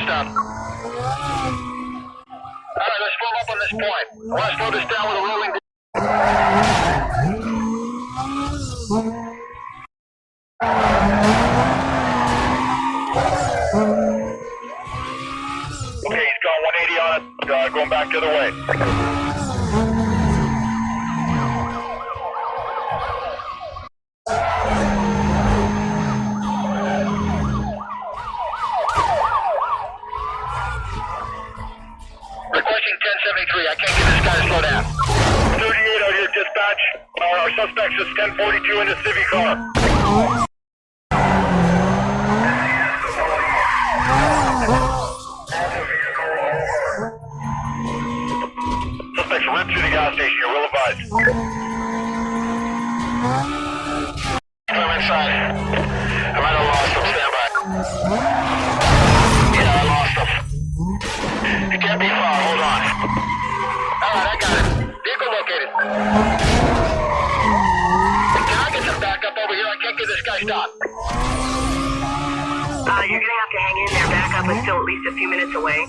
stop. Alright, let's pull up on this point. I want to slow this down with a rolling... Okay, he's gone 180 on it, going back the other way. Requesting 1073, I can't get this guy to slow down. 38 out here, dispatch. Our suspect is 1042 in the Civic car. Suspect's ripped through the gas station, you're well advised. Come inside. I might have lost him, stand by. Yeah, I lost him. It can't be far, hold on. Alright, I got it. Vehicle located. Can I get some backup over here? I can't get this guy stopped. You're gonna have to hang in there. Backup is still at least a few minutes away.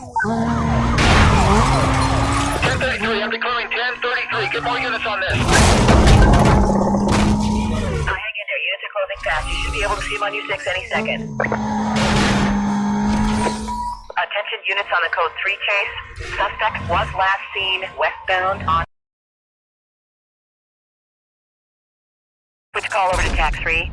1033, I'm declaring 1033. Get more units on this. Hang in there. Units are closing fast. You should be able to see them on U6 any second. Attention units on the code 3 chase. Suspect was last seen westbound on... Switch call over to TAC 3.